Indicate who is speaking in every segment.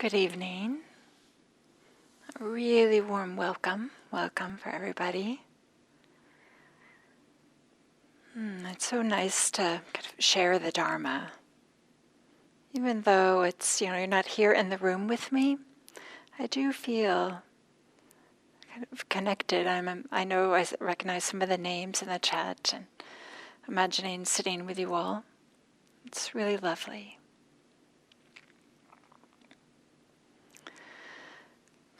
Speaker 1: Good evening. A really warm welcome for everybody. It's so nice to kind of share the Dharma. Even though you're not here in the room with me, I do feel kind of connected. I know I recognize some of the names in the chat and imagining sitting with you all. It's really lovely.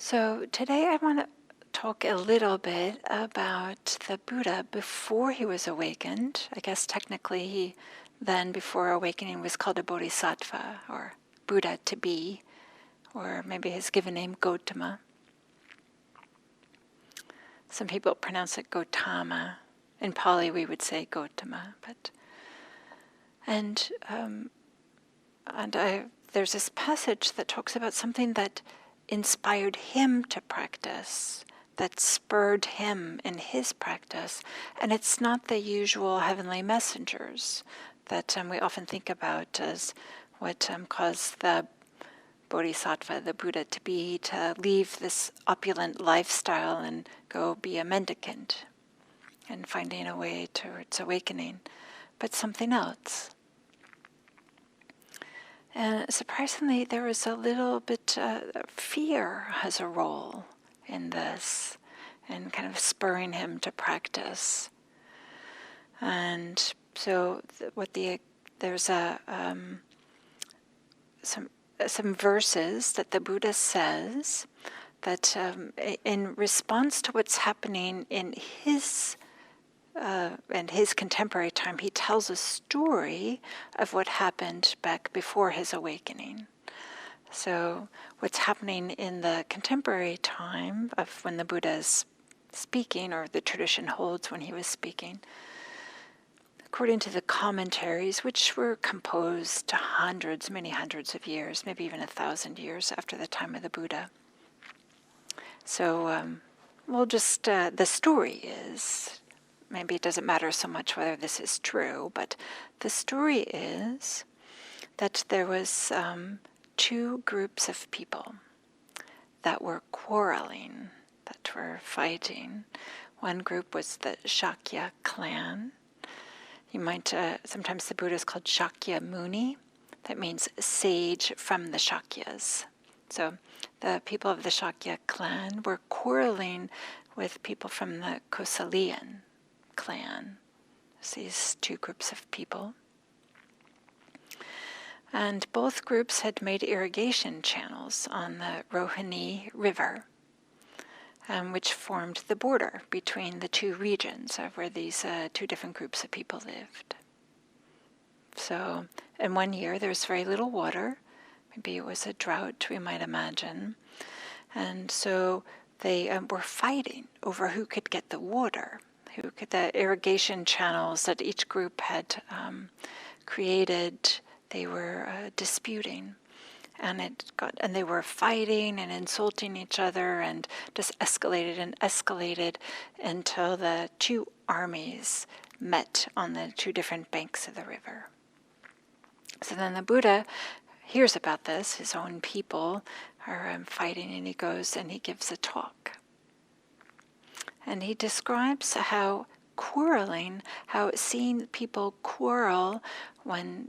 Speaker 1: So today I want to talk a little bit about the Buddha before he was awakened. I guess technically he then, before awakening, was called a bodhisattva, or Buddha to be, or maybe his given name Gautama. Some people pronounce it Gautama. In Pali we would say Gautama, there's this passage that talks about something that inspired him to practice, that spurred him in his practice. And it's not the usual heavenly messengers that we often think about as what caused the bodhisattva, the Buddha, to leave this opulent lifestyle and go be a mendicant and finding a way towards awakening, but something else. And surprisingly, there was a little bit, fear has a role in this, and kind of spurring him to practice. And so, there's some verses that the Buddha says that in response to what's happening in his contemporary time, he tells a story of what happened back before his awakening. So what's happening in the contemporary time of when the Buddha is speaking, or the tradition holds when he was speaking, according to the commentaries, which were composed many hundreds of years, maybe even 1,000 years after the time of the Buddha. So the story is, maybe it doesn't matter so much whether this is true, but the story is that there was two groups of people that were quarreling, that were fighting. One group was the Shakya clan. You might, sometimes the Buddha is called Shakya Muni. That means sage from the Shakyas. So the people of the Shakya clan were quarreling with people from the Kosalian clan. There's these two groups of people. And both groups had made irrigation channels on the Rohini River, which formed the border between the two regions of where these two different groups of people lived. So in one year there was very little water. Maybe it was a drought, we might imagine. And so they were fighting over who could get the water. The irrigation channels that each group had created, they were disputing, and they were fighting and insulting each other, and just escalated until the two armies met on the two different banks of the river. So then the Buddha hears about this; his own people are fighting, and he goes and he gives a talk. And he describes how seeing people quarrel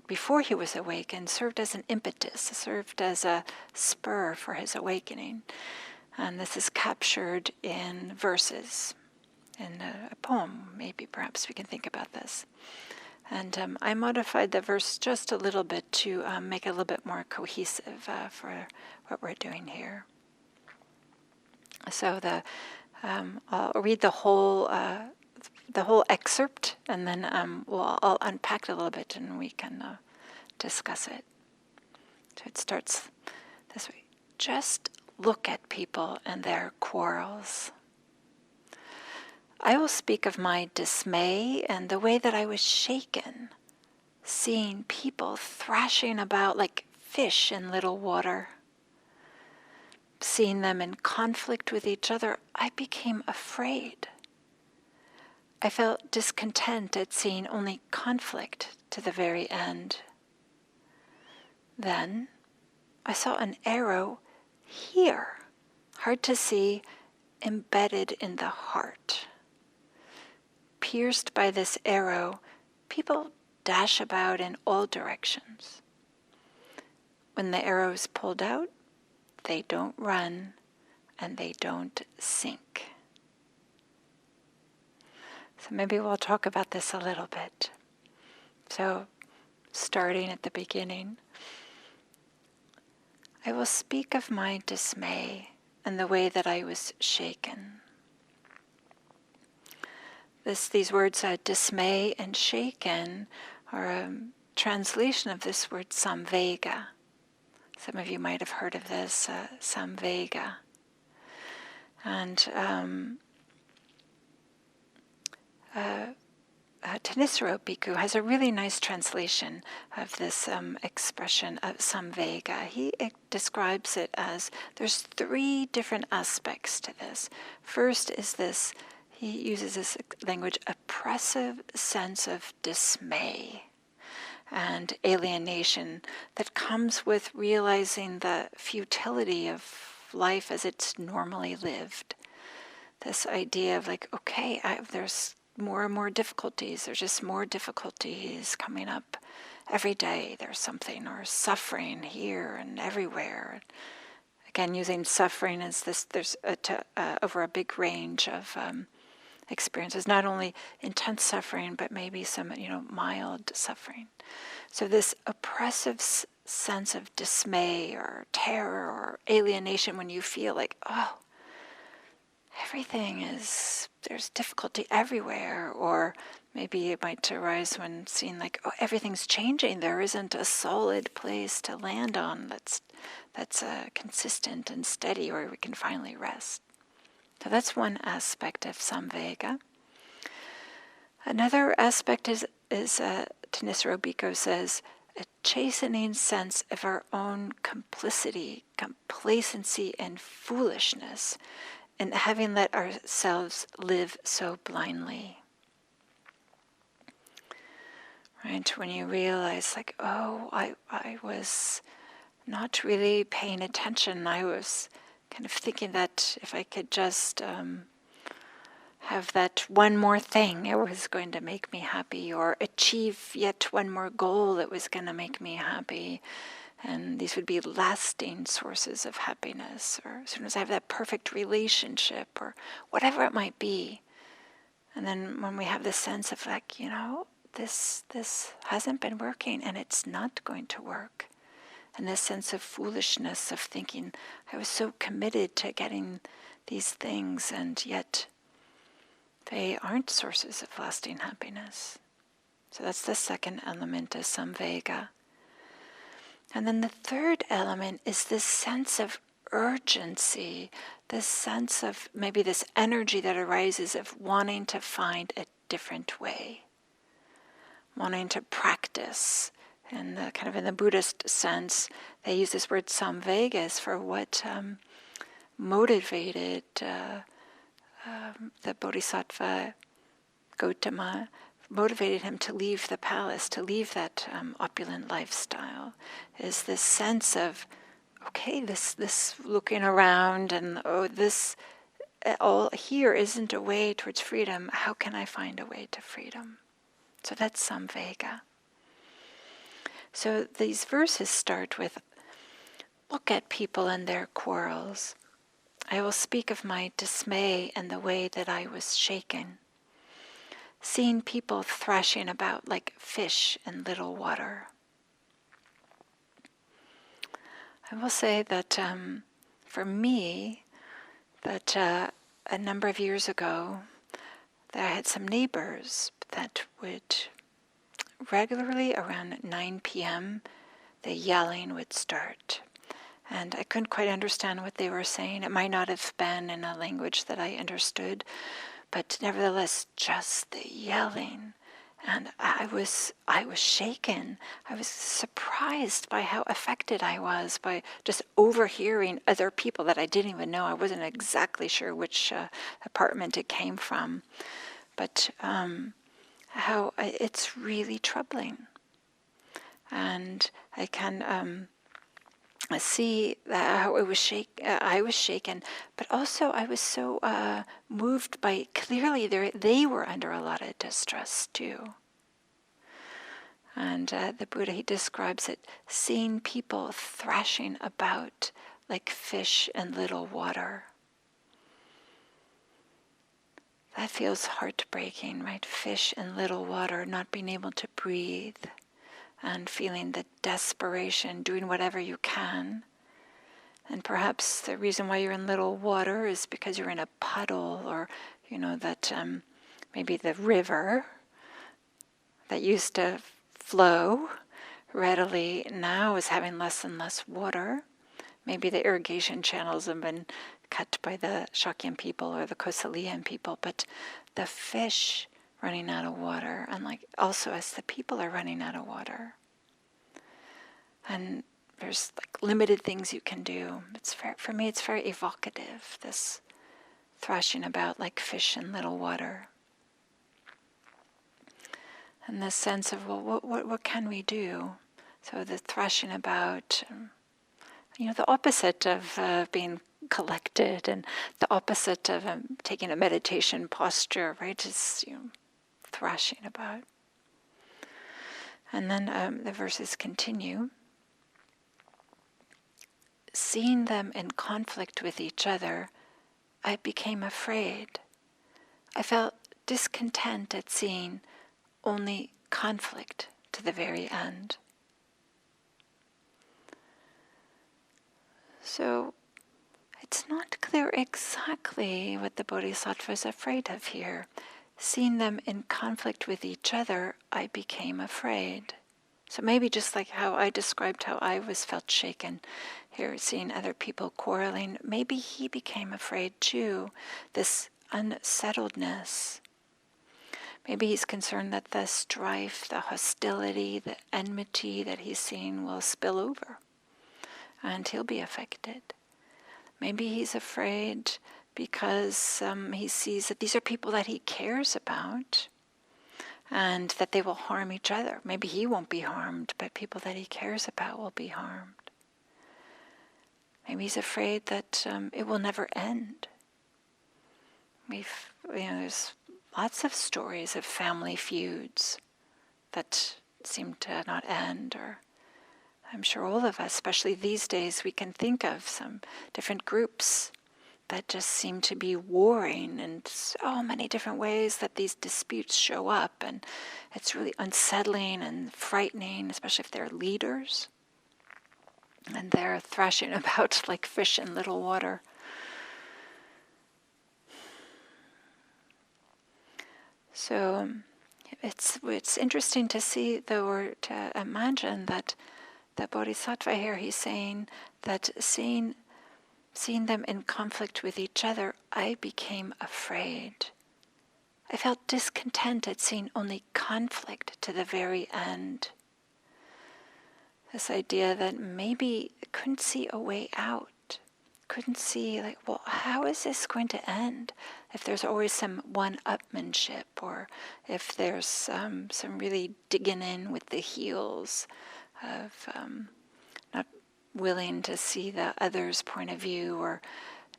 Speaker 1: before he was awakened served as an impetus, served as a spur for his awakening. And this is captured in verses, in a poem, maybe perhaps we can think about this. And I modified the verse just a little bit to make it a little bit more cohesive for what we're doing here. So I'll read the whole excerpt, and then I'll unpack it a little bit, and we can discuss it. So it starts this way: just look at people and their quarrels. I will speak of my dismay and the way that I was shaken, seeing people thrashing about like fish in little water. Seeing them in conflict with each other, I became afraid. I felt discontent at seeing only conflict to the very end. Then I saw an arrow here, hard to see, embedded in the heart. Pierced by this arrow, people dash about in all directions. When the arrow is pulled out, they don't run and they don't sink. So maybe we'll talk about this a little bit. So, starting at the beginning, I will speak of my dismay and the way that I was shaken. These words, dismay and shaken, are a translation of this word samvega. Some of you might have heard of this, samvega. And Thanissaro Bhikkhu has a really nice translation of this expression of samvega. He describes it as there's 3 different aspects to this. First is this, he uses this language, oppressive sense of dismay and alienation that comes with realizing the futility of life as it's normally lived. This idea of like, okay, there's more and more difficulties. There's just more difficulties coming up every day. There's something or suffering here and everywhere. Again, using suffering as this, there's over a big range of experiences, not only intense suffering, but maybe some, mild suffering. So this oppressive sense of dismay or terror or alienation when you feel like, oh, there's difficulty everywhere, or maybe it might arise when seeing like, oh, everything's changing. There isn't a solid place to land on that's consistent and steady where we can finally rest. So that's one aspect of samvega. Another aspect is Thanissaro Bhikkhu says, a chastening sense of our own complicity, complacency, and foolishness, and having let ourselves live so blindly. Right? When you realize, like, oh, I was not really paying attention. I was kind of thinking that if I could just have that one more thing, it was going to make me happy, or achieve yet one more goal that was going to make me happy. And these would be lasting sources of happiness, or as soon as I have that perfect relationship, or whatever it might be. And then when we have this sense of like, this hasn't been working and it's not going to work. And this sense of foolishness of thinking, I was so committed to getting these things and yet they aren't sources of lasting happiness. So that's the second element of samvega. And then the third element is this sense of urgency, this sense of maybe this energy that arises of wanting to find a different way, wanting to practice. And in the Buddhist sense, they use this word samvegas for what motivated the Bodhisattva Gautama, motivated him to leave the palace, to leave that opulent lifestyle, is this sense of, okay, this looking around and, oh, this all here isn't a way towards freedom. How can I find a way to freedom? So that's samvega. So these verses start with, look at people and their quarrels. I will speak of my dismay and the way that I was shaken. Seeing people thrashing about like fish in little water. I will say that for me, that a number of years ago, that I had some neighbors that would regularly around 9 p.m., the yelling would start. And I couldn't quite understand what they were saying. It might not have been in a language that I understood, but nevertheless, just the yelling. And I was shaken. I was surprised by how affected I was by just overhearing other people that I didn't even know. I wasn't exactly sure which apartment it came from. But how it's really troubling. And I can see how I was shaken, but also I was so moved by clearly they were under a lot of distress too. And the Buddha, he describes it, seeing people thrashing about like fish in little water. That feels heartbreaking, right? Fish in little water, not being able to breathe, and feeling the desperation, doing whatever you can. And perhaps the reason why you're in little water is because you're in a puddle, or, that maybe the river that used to flow readily now is having less and less water. Maybe the irrigation channels have been cut by the Shakyan people or the Kosalian people, but the fish running out of water, and like also as the people are running out of water. And there's like limited things you can do. For me, it's very evocative, this thrashing about like fish in little water. And this sense of, well, what can we do? So the thrashing about, the opposite of being collected, and the opposite of taking a meditation posture, right, is thrashing about. And then the verses continue. Seeing them in conflict with each other, I became afraid. I felt discontent at seeing only conflict to the very end. So it's not clear exactly what the Bodhisattva is afraid of here. Seeing them in conflict with each other, I became afraid. So maybe just like how I described how I felt shaken here, seeing other people quarreling, maybe he became afraid too, this unsettledness. Maybe he's concerned that the strife, the hostility, the enmity that he's seeing will spill over, and he'll be affected. Maybe he's afraid because he sees that these are people that he cares about, and that they will harm each other. Maybe he won't be harmed, but people that he cares about will be harmed. Maybe he's afraid that it will never end. There's lots of stories of family feuds that seem to not end, or I'm sure all of us, especially these days, we can think of some different groups that just seem to be warring in so many different ways that these disputes show up, and it's really unsettling and frightening, especially if they're leaders and they're thrashing about like fish in little water. So it's interesting to see, though, or to imagine that the Bodhisattva here, he's saying that seeing them in conflict with each other, I became afraid. I felt discontent at seeing only conflict to the very end. This idea that maybe I couldn't see a way out. Couldn't see, how is this going to end? If there's always some one-upmanship, or if there's some really digging in with the heels of not willing to see the other's point of view, or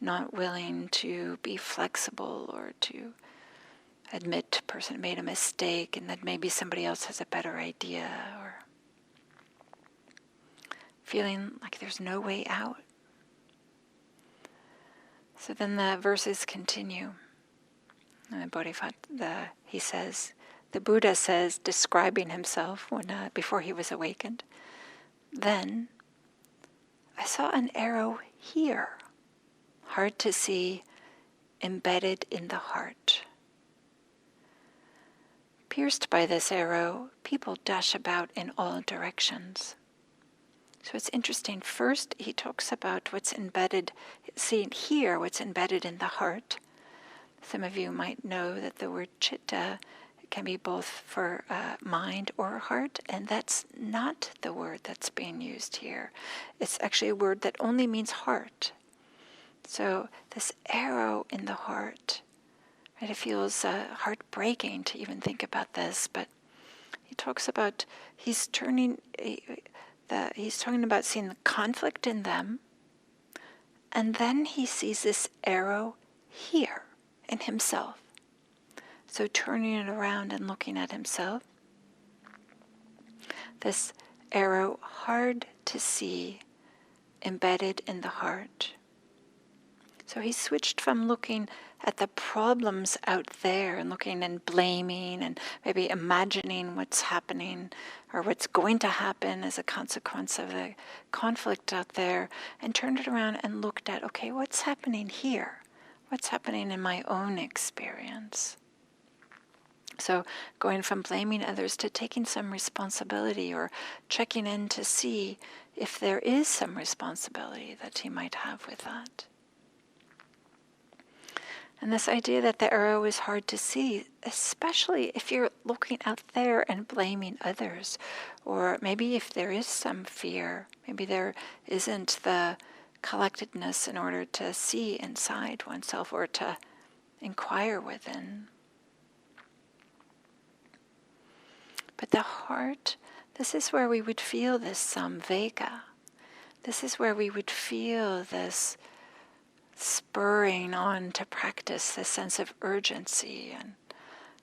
Speaker 1: not willing to be flexible, or to admit a person made a mistake and that maybe somebody else has a better idea, or feeling like there's no way out. So then the verses continue. And he says, the Buddha says, describing himself before he was awakened, then I saw an arrow here, hard to see, embedded in the heart. Pierced by this arrow, people dash about in all directions. So it's interesting. First, he talks about what's embedded, seeing here what's embedded in the heart. Some of you might know that the word chitta can be both for mind or heart, and that's not the word that's being used here. It's actually a word that only means heart. So this arrow in the heart, right, it feels heartbreaking to even think about this, but he talks about he's turning he's talking about seeing the conflict in them, and then he sees this arrow here in himself. So turning it around and looking at himself, this arrow hard to see, embedded in the heart. So he switched from looking at the problems out there and looking and blaming and maybe imagining what's happening or what's going to happen as a consequence of the conflict out there, and turned it around and looked at, okay, what's happening here? What's happening in my own experience? So going from blaming others to taking some responsibility, or checking in to see if there is some responsibility that he might have with that. And this idea that the arrow is hard to see, especially if you're looking out there and blaming others, or maybe if there is some fear, maybe there isn't the collectedness in order to see inside oneself or to inquire within. But the heart, this is where we would feel this samvega. This is where we would feel this spurring on to practice, this sense of urgency and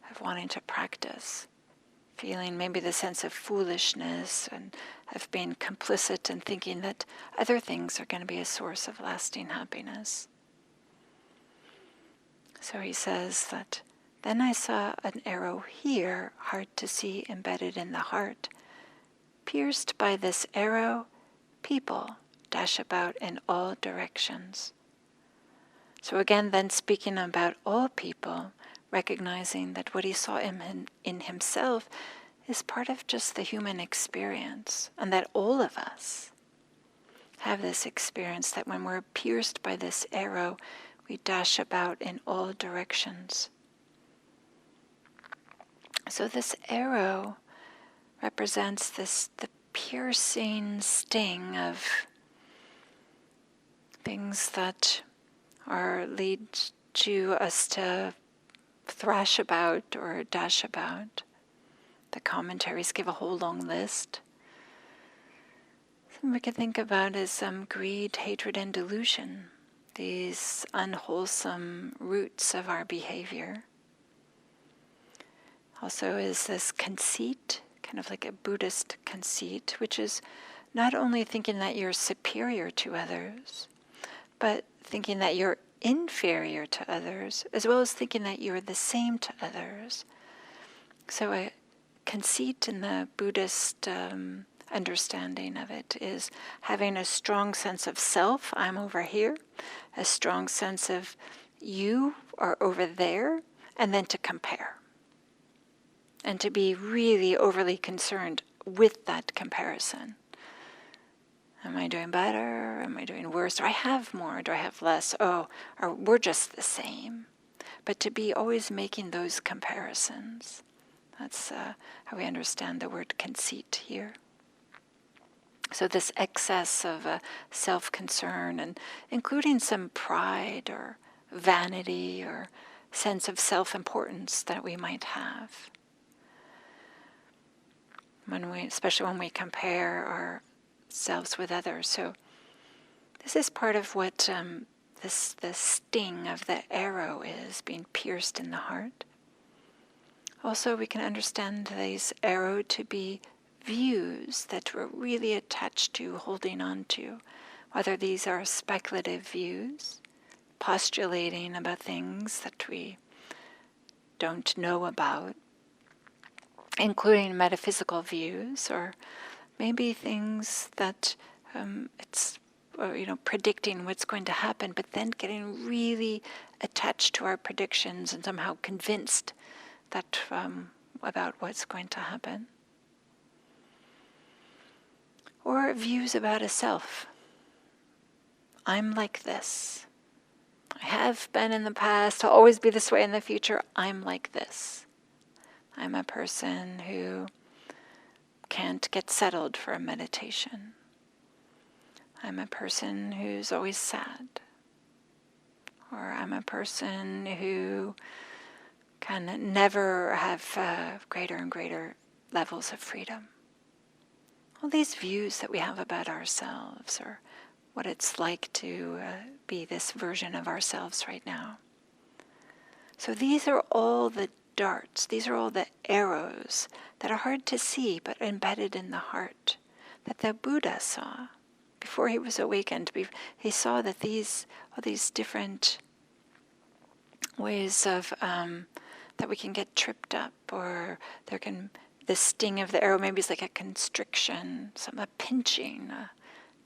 Speaker 1: of wanting to practice. Feeling maybe the sense of foolishness and of being complicit and thinking that other things are going to be a source of lasting happiness. So he says that, then I saw an arrow here, hard to see, embedded in the heart. Pierced by this arrow, people dash about in all directions. So again, then speaking about all people, recognizing that what he saw in himself is part of just the human experience, and that all of us have this experience that when we're pierced by this arrow, we dash about in all directions. So this arrow represents the piercing sting of things that lead to us to thrash about or dash about. The commentaries give a whole long list. Some we could think about as greed, hatred, and delusion, these unwholesome roots of our behavior. Also is this conceit, kind of like a Buddhist conceit, which is not only thinking that you're superior to others, but thinking that you're inferior to others, as well as thinking that you're the same to others. So a conceit in the Buddhist understanding of it is having a strong sense of self, I'm over here, a strong sense of you are over there, and then to compare. And to be really overly concerned with that comparison. Am I doing better? Am I doing worse? Do I have more? Do I have less? Oh, or we're just the same. But to be always making those comparisons. That's how we understand the word conceit here. So this excess of self-concern, and including some pride or vanity or sense of self-importance that we might have. Especially when we compare ourselves with others. So this is part of what the sting of the arrow is, being pierced in the heart. Also, we can understand these arrow to be views that we're really attached to, holding on to, whether these are speculative views, postulating about things that we don't know about, including metaphysical views, or maybe things that predicting what's going to happen, but then getting really attached to our predictions and somehow convinced that about what's going to happen. Or views about a self. I'm like this. I have been in the past. I'll always be this way in the future. I'm like this. I'm a person who can't get settled for a meditation. I'm a person who's always sad. Or I'm a person who can never have greater and greater levels of freedom. all these views that we have about ourselves, or what it's like to be this version of ourselves right now. So these are all the darts, these are all the arrows that are hard to see but embedded in the heart that the Buddha saw. Before he was awakened, he saw that all these different ways of that we can get tripped up, or the sting of the arrow maybe is like a constriction, a pinching, a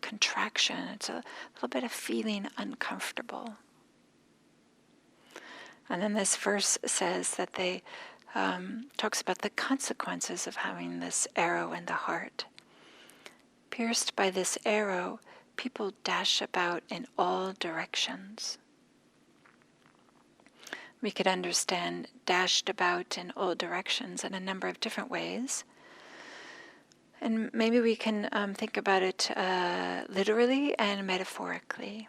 Speaker 1: contraction. It's a little bit of feeling uncomfortable. And then this verse says that they talks about the consequences of having this arrow in the heart. Pierced by this arrow, people dash about in all directions. We could understand dashed about in all directions in a number of different ways. And maybe we can think about it literally and metaphorically.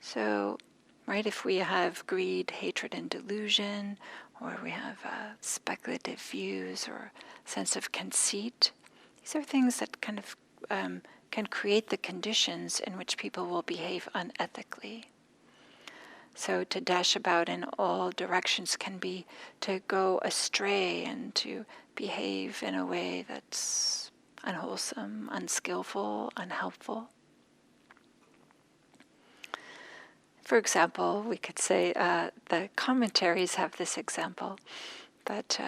Speaker 1: So, right, if we have greed, hatred, and delusion, or we have speculative views or sense of conceit, these are things that kind of can create the conditions in which people will behave unethically. So to dash about in all directions can be to go astray and to behave in a way that's unwholesome, unskillful, unhelpful. For example, we could say the commentaries have this example, that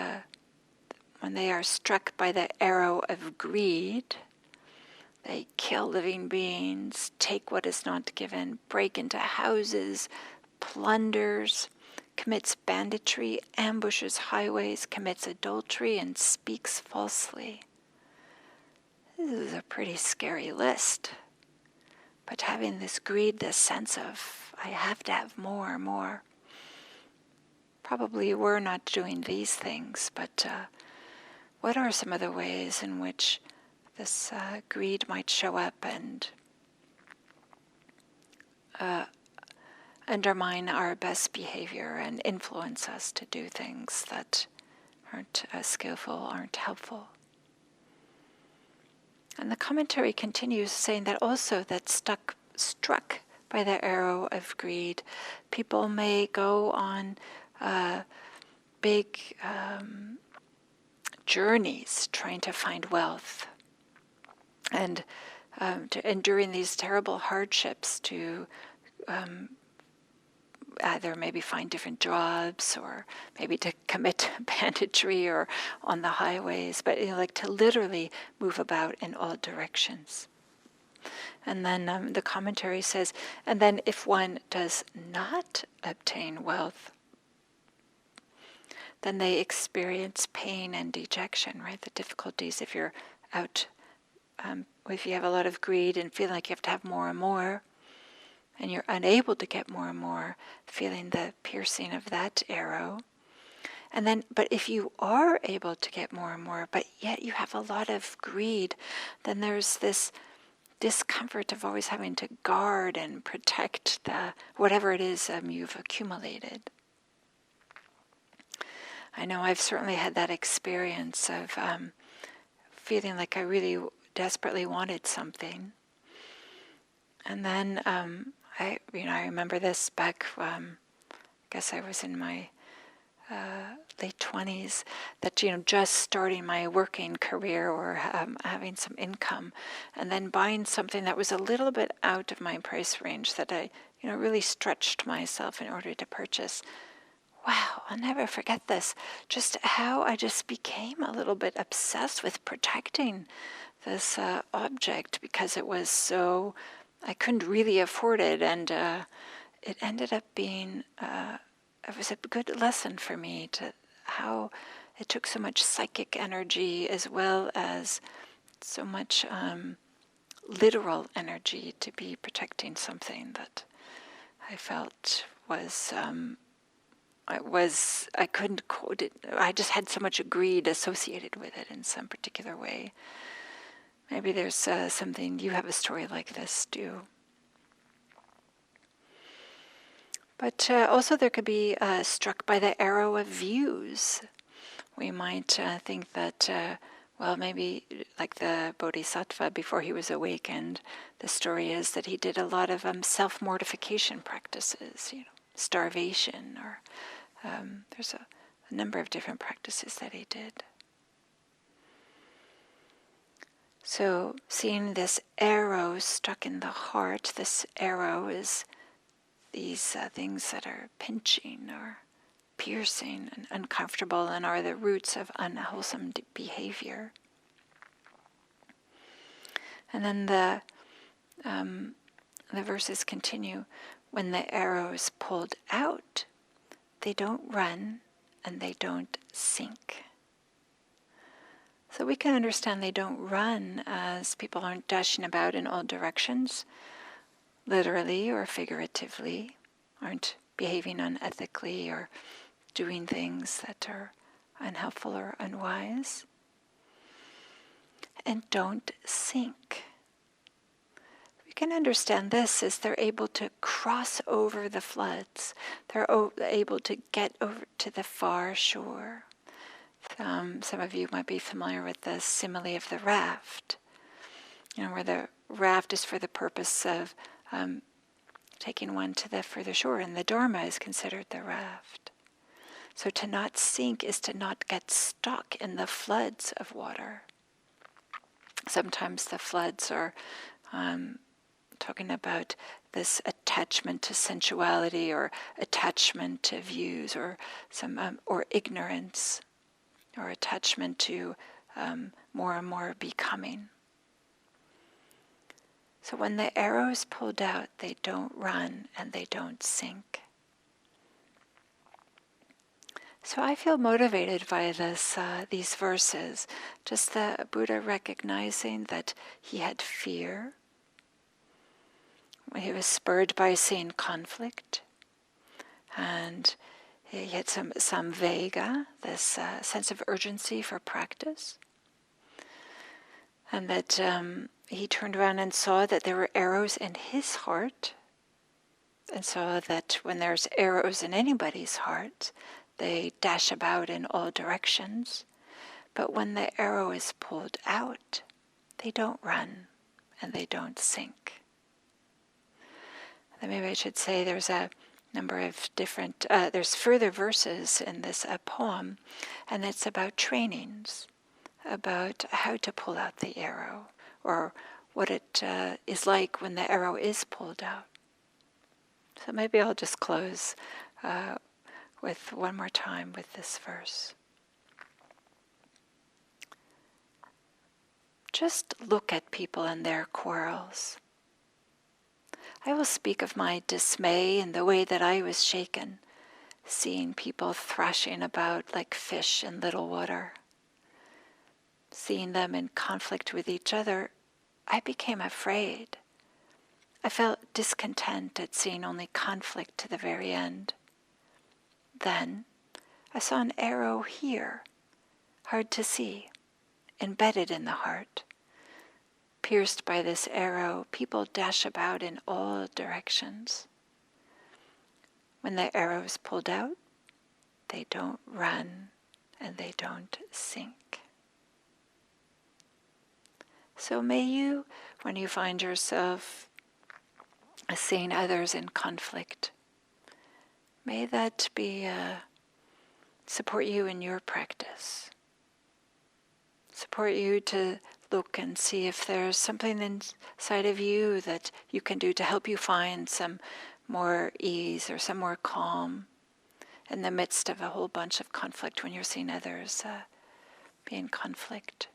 Speaker 1: when they are struck by the arrow of greed, they kill living beings, take what is not given, break into houses, plunders, commits banditry, ambushes highways, commits adultery, and speaks falsely. This is a pretty scary list. But having this greed, this sense of, I have to have more. Probably we're not doing these things, but what are some of the ways in which this greed might show up and undermine our best behavior and influence us to do things that aren't skillful, aren't helpful? And the commentary continues saying that also that struck by the arrow of greed, people may go on big journeys trying to find wealth, and to enduring these terrible hardships to either maybe find different jobs, or maybe to commit banditry or on the highways, but like to literally move about in all directions. And then the commentary says, and then if one does not obtain wealth, then they experience pain and dejection, right? The difficulties if you're out, if you have a lot of greed and feeling like you have to have more and more, and you're unable to get more and more, feeling the piercing of that arrow. And then, but if you are able to get more and more, but yet you have a lot of greed, then there's this discomfort of always having to guard and protect whatever it is you've accumulated. I know I've certainly had that experience of feeling like I really desperately wanted something. And then I remember this back, I guess I was in my late 20s, that, just starting my working career or having some income, and then buying something that was a little bit out of my price range that I, really stretched myself in order to purchase. Wow, I'll never forget this, just how I just became a little bit obsessed with protecting this object because it was so, I couldn't really afford it, and it ended up being, it was a good lesson for me to how it took so much psychic energy as well as so much literal energy to be protecting something that I felt was, I couldn't quote it. I just had so much greed associated with it in some particular way. Maybe there's something, you have a story like this too. But also there could be struck by the arrow of views. We might think that well, maybe like the Bodhisattva before he was awakened, the story is that he did a lot of self-mortification practices, starvation, or there's a number of different practices that he did. So seeing this arrow stuck in the heart, this arrow is these things that are pinching or piercing and uncomfortable and are the roots of unwholesome behavior. And then the verses continue. When the arrow is pulled out, they don't run and they don't sink. So we can understand they don't run as people aren't dashing about in all directions, literally or figuratively, aren't behaving unethically or doing things that are unhelpful or unwise, and don't sink. We can understand this as they're able to cross over the floods. They're able to get over to the far shore. Some of you might be familiar with the simile of the raft, where the raft is for the purpose of taking one to the further shore, and the Dharma is considered the raft. So to not sink is to not get stuck in the floods of water. Sometimes the floods are talking about this attachment to sensuality or attachment to views or or ignorance or attachment to more and more becoming. So when the arrow is pulled out, they don't run and they don't sink. So I feel motivated by these verses, just the Buddha recognizing that he had fear. He was spurred by seeing conflict, and he had some samvega, this sense of urgency for practice, and that he turned around and saw that there were arrows in his heart, and saw that when there's arrows in anybody's heart, they dash about in all directions, but when the arrow is pulled out, they don't run and they don't sink. Then maybe I should say there's a number of different, there's further verses in this poem, and it's about trainings, about how to pull out the arrow, or what it is like when the arrow is pulled out. So maybe I'll just close with one more time with this verse. Just look at people and their quarrels. I will speak of my dismay in the way that I was shaken, seeing people thrashing about like fish in little water. Seeing them in conflict with each other, I became afraid. I felt discontent at seeing only conflict to the very end. Then I saw an arrow here, hard to see, embedded in the heart. Pierced by this arrow, people dash about in all directions. When the arrow is pulled out, they don't run and they don't sink. So may you, when you find yourself seeing others in conflict, may that be support you in your practice. Support you to look and see if there's something inside of you that you can do to help you find some more ease or some more calm in the midst of a whole bunch of conflict when you're seeing others be in conflict.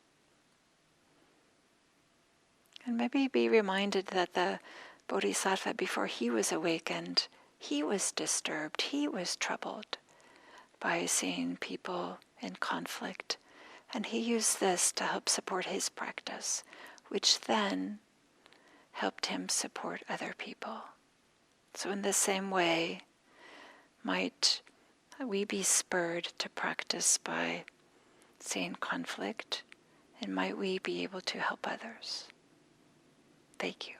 Speaker 1: And maybe be reminded that the Bodhisattva, before he was awakened, he was disturbed, he was troubled by seeing people in conflict. And he used this to help support his practice, which then helped him support other people. So in the same way, might we be spurred to practice by seeing conflict, and might we be able to help others? Thank you.